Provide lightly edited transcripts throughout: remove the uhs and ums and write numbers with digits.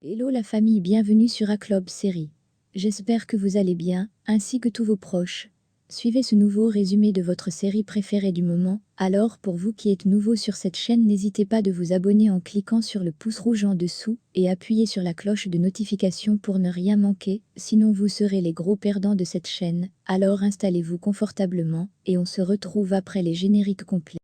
Hello la famille, bienvenue sur A-Club Série. J'espère que vous allez bien, ainsi que tous vos proches. Suivez ce nouveau résumé de votre série préférée du moment. Alors pour vous qui êtes nouveau sur cette chaîne, n'hésitez pas de vous abonner en cliquant sur le pouce rouge en dessous et appuyez sur la cloche de notification pour ne rien manquer, sinon vous serez les gros perdants de cette chaîne. Alors installez-vous confortablement et on se retrouve après les génériques complets.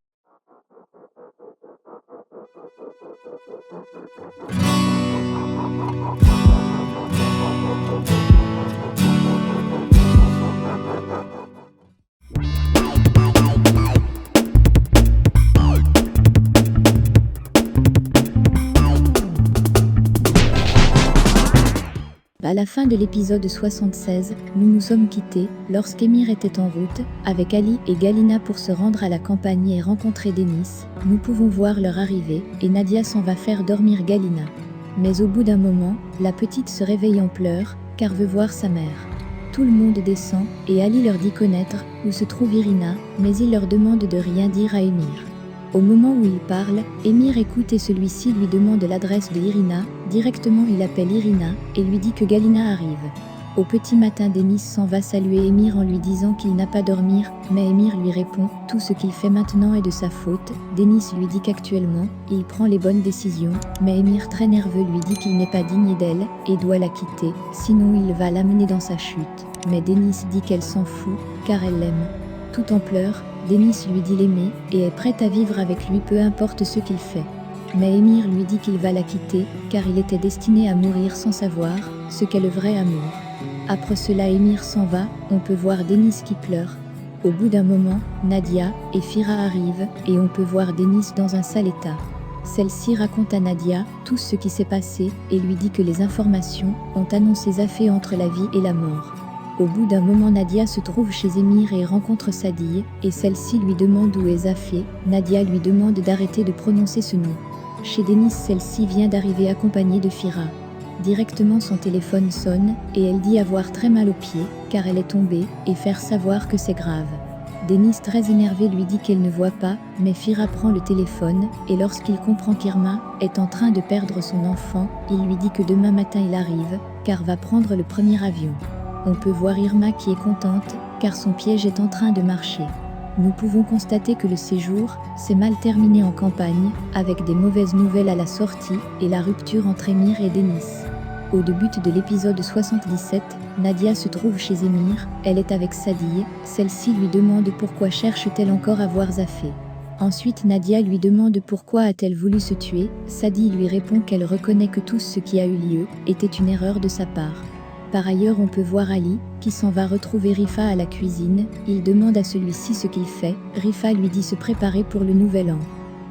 À la fin de l'épisode 76, nous nous sommes quittés lorsqu'Emir était en route avec Ali et Galina pour se rendre à la campagne et rencontrer Denis. Nous pouvons voir leur arrivée et Nadia s'en va faire dormir Galina. Mais au bout d'un moment, la petite se réveille en pleurs car veut voir sa mère. Tout le monde descend et Ali leur dit connaître où se trouve Irina, mais il leur demande de rien dire à Emir. Au moment où il parle, Emir écoute et celui-ci lui demande l'adresse de Irina. Directement il appelle Irina et lui dit que Galina arrive. Au petit matin, Denis s'en va saluer Emir en lui disant qu'il n'a pas dormir, mais Emir lui répond « Tout ce qu'il fait maintenant est de sa faute ». Denis lui dit qu'actuellement, il prend les bonnes décisions, mais Emir très nerveux lui dit qu'il n'est pas digne d'elle et doit la quitter, sinon il va l'amener dans sa chute. Mais Denis dit qu'elle s'en fout, car elle l'aime. Tout en pleurs, Denis lui dit l'aimer et est prête à vivre avec lui peu importe ce qu'il fait. Mais Emir lui dit qu'il va la quitter car il était destiné à mourir sans savoir ce qu'est le vrai amour. Après cela, Emir s'en va, on peut voir Denis qui pleure. Au bout d'un moment, Nadia et Fira arrivent et on peut voir Denis dans un sale état. Celle-ci raconte à Nadia tout ce qui s'est passé et lui dit que les informations ont annoncé Zafé entre la vie et la mort. Au bout d'un moment, Nadia se trouve chez Emir et rencontre Sadie, et celle-ci lui demande où est Zafé. Nadia lui demande d'arrêter de prononcer ce nom. Chez Denis, celle-ci vient d'arriver accompagnée de Fira. Directement son téléphone sonne, et elle dit avoir très mal aux pieds, car elle est tombée, et faire savoir que c'est grave. Denis, très énervé, lui dit qu'elle ne voit pas, mais Fira prend le téléphone, et lorsqu'il comprend qu'Irma est en train de perdre son enfant, il lui dit que demain matin il arrive, car va prendre le premier avion. On peut voir Irma qui est contente, car son piège est en train de marcher. Nous pouvons constater que le séjour s'est mal terminé en campagne, avec des mauvaises nouvelles à la sortie et la rupture entre Emir et Denis. Au début de l'épisode 77, Nadia se trouve chez Emir, elle est avec Sadie, celle-ci lui demande pourquoi cherche-t-elle encore à voir Zafé. Ensuite Nadia lui demande pourquoi a-t-elle voulu se tuer, Sadie lui répond qu'elle reconnaît que tout ce qui a eu lieu était une erreur de sa part. Par ailleurs, on peut voir Ali, qui s'en va retrouver Rifa à la cuisine. Il demande à celui-ci ce qu'il fait. Rifa lui dit se préparer pour le nouvel an.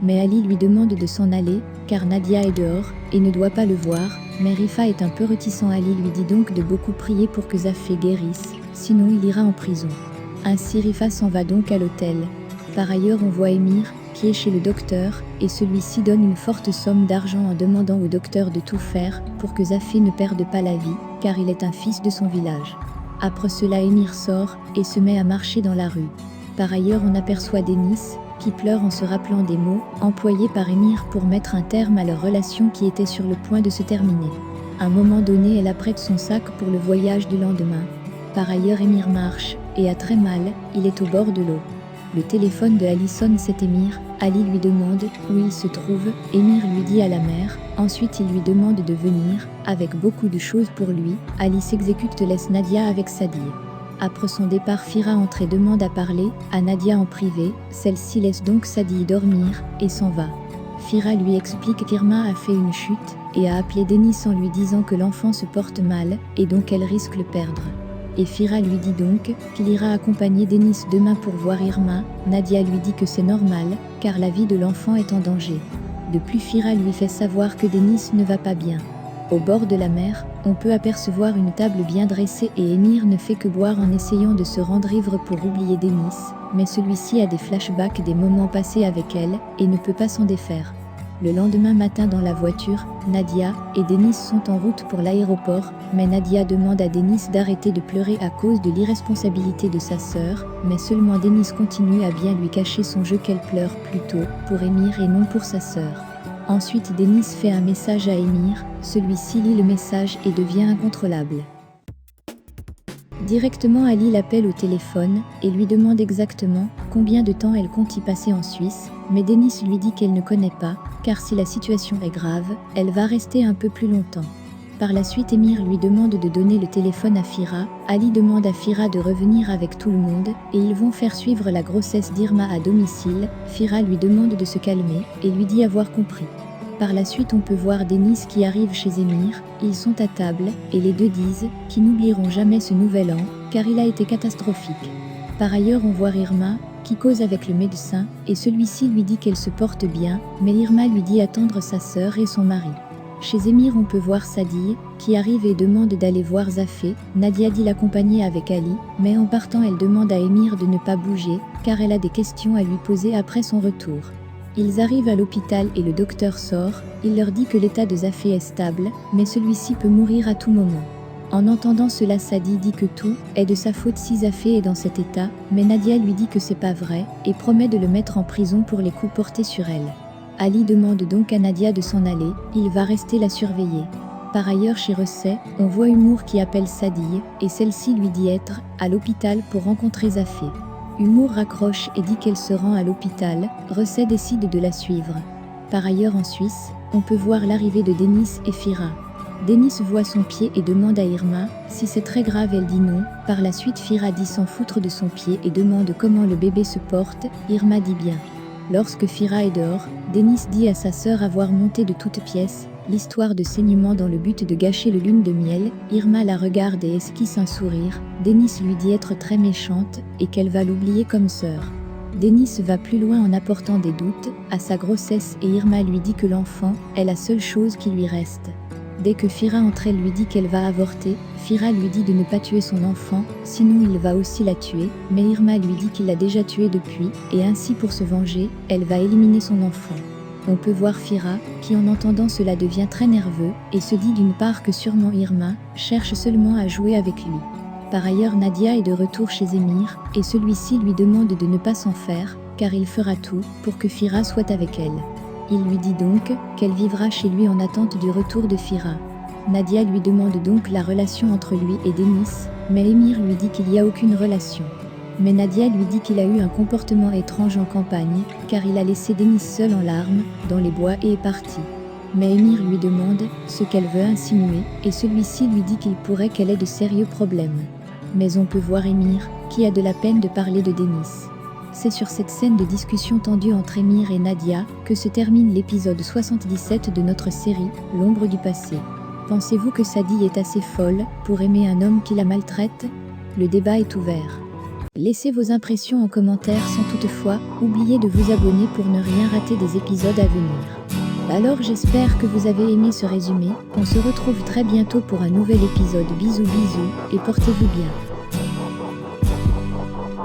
Mais Ali lui demande de s'en aller, car Nadia est dehors, et ne doit pas le voir. Mais Rifa est un peu réticent. Ali lui dit donc de beaucoup prier pour que Zafé guérisse, sinon il ira en prison. Ainsi Rifa s'en va donc à l'hôtel. Par ailleurs, on voit Emir, qui est chez le docteur, et celui-ci donne une forte somme d'argent en demandant au docteur de tout faire pour que Zafé ne perde pas la vie, car il est un fils de son village. Après cela, Emir sort et se met à marcher dans la rue. Par ailleurs, on aperçoit Denis, qui pleure en se rappelant des mots employés par Emir pour mettre un terme à leur relation qui était sur le point de se terminer. À un moment donné, elle apprête son sac pour le voyage du lendemain. Par ailleurs, Emir marche et a très mal, il est au bord de l'eau. Le téléphone de Ali sonne, c'est Emir. Ali lui demande où il se trouve, Emir lui dit à la mer. Ensuite il lui demande de venir, avec beaucoup de choses pour lui. Ali s'exécute, laisse Nadia avec Sadie. Après son départ, Fira entre et demande à parler à Nadia en privé. Celle-ci laisse donc Sadie dormir et s'en va. Fira lui explique qu'Irma a fait une chute et a appelé Denis en lui disant que l'enfant se porte mal et donc elle risque le perdre. Et Fira lui dit donc qu'il ira accompagner Denis demain pour voir Irma. Nadia lui dit que c'est normal, car la vie de l'enfant est en danger. Depuis, Fira lui fait savoir que Denis ne va pas bien. Au bord de la mer, on peut apercevoir une table bien dressée et Emir ne fait que boire en essayant de se rendre ivre pour oublier Denis, mais celui-ci a des flashbacks des moments passés avec elle et ne peut pas s'en défaire. Le lendemain matin dans la voiture, Nadia et Denis sont en route pour l'aéroport, mais Nadia demande à Denis d'arrêter de pleurer à cause de l'irresponsabilité de sa sœur, mais seulement Denis continue à bien lui cacher son jeu qu'elle pleure plutôt pour Emir et non pour sa sœur. Ensuite Denis fait un message à Émir, celui-ci lit le message et devient incontrôlable. Directement Ali l'appelle au téléphone et lui demande exactement combien de temps elle compte y passer en Suisse, mais Denis lui dit qu'elle ne connaît pas, car si la situation est grave, elle va rester un peu plus longtemps. Par la suite Émir lui demande de donner le téléphone à Fira, Ali demande à Fira de revenir avec tout le monde, et ils vont faire suivre la grossesse d'Irma à domicile. Fira lui demande de se calmer, et lui dit avoir compris. Par la suite on peut voir Denis qui arrive chez Émir, ils sont à table, et les deux disent qu'ils n'oublieront jamais ce nouvel an, car il a été catastrophique. Par ailleurs on voit Irma, qui cause avec le médecin, et celui-ci lui dit qu'elle se porte bien, mais Irma lui dit attendre sa sœur et son mari. Chez Émir on peut voir Sadi, qui arrive et demande d'aller voir Zafé. Nadia dit l'accompagner avec Ali, mais en partant elle demande à Émir de ne pas bouger, car elle a des questions à lui poser après son retour. Ils arrivent à l'hôpital et le docteur sort, il leur dit que l'état de Zafé est stable, mais celui-ci peut mourir à tout moment. En entendant cela Sadi dit que tout est de sa faute si Zafé est dans cet état, mais Nadia lui dit que c'est pas vrai, et promet de le mettre en prison pour les coups portés sur elle. Ali demande donc à Nadia de s'en aller, il va rester la surveiller. Par ailleurs chez Recet, on voit Humour qui appelle Sadi, et celle-ci lui dit être à l'hôpital pour rencontrer Zafé. Humour raccroche et dit qu'elle se rend à l'hôpital, Recet décide de la suivre. Par ailleurs en Suisse, on peut voir l'arrivée de Denis et Fira. Denis voit son pied et demande à Irma si c'est très grave, elle dit non. Par la suite Fira dit s'en foutre de son pied et demande comment le bébé se porte, Irma dit bien. Lorsque Fira est dehors, Denis dit à sa sœur avoir monté de toutes pièces l'histoire de saignement dans le but de gâcher le lune de miel. Irma la regarde et esquisse un sourire. Denis lui dit être très méchante et qu'elle va l'oublier comme sœur. Denis va plus loin en apportant des doutes à sa grossesse et Irma lui dit que l'enfant est la seule chose qui lui reste. Dès que Fira entre, elle lui dit qu'elle va avorter. Fira lui dit de ne pas tuer son enfant, sinon il va aussi la tuer, mais Irma lui dit qu'il l'a déjà tuée depuis, et ainsi pour se venger, elle va éliminer son enfant. On peut voir Fira, qui en entendant cela devient très nerveux, et se dit d'une part que sûrement Irma cherche seulement à jouer avec lui. Par ailleurs Nadia est de retour chez Émir, et celui-ci lui demande de ne pas s'en faire, car il fera tout pour que Fira soit avec elle. Il lui dit donc qu'elle vivra chez lui en attente du retour de Fira. Nadia lui demande donc la relation entre lui et Denis, mais Émir lui dit qu'il n'y a aucune relation. Mais Nadia lui dit qu'il a eu un comportement étrange en campagne, car il a laissé Denis seul en larmes, dans les bois et est parti. Mais Émir lui demande ce qu'elle veut insinuer, et celui-ci lui dit qu'il pourrait qu'elle ait de sérieux problèmes. Mais on peut voir Émir, qui a de la peine de parler de Denis. C'est sur cette scène de discussion tendue entre Émir et Nadia que se termine l'épisode 77 de notre série, L'ombre du passé. Pensez-vous que Sadi est assez folle pour aimer un homme qui la maltraite? Le débat est ouvert. Laissez vos impressions en commentaire sans toutefois oublier de vous abonner pour ne rien rater des épisodes à venir. Alors j'espère que vous avez aimé ce résumé, on se retrouve très bientôt pour un nouvel épisode. Bisous bisous et portez-vous bien.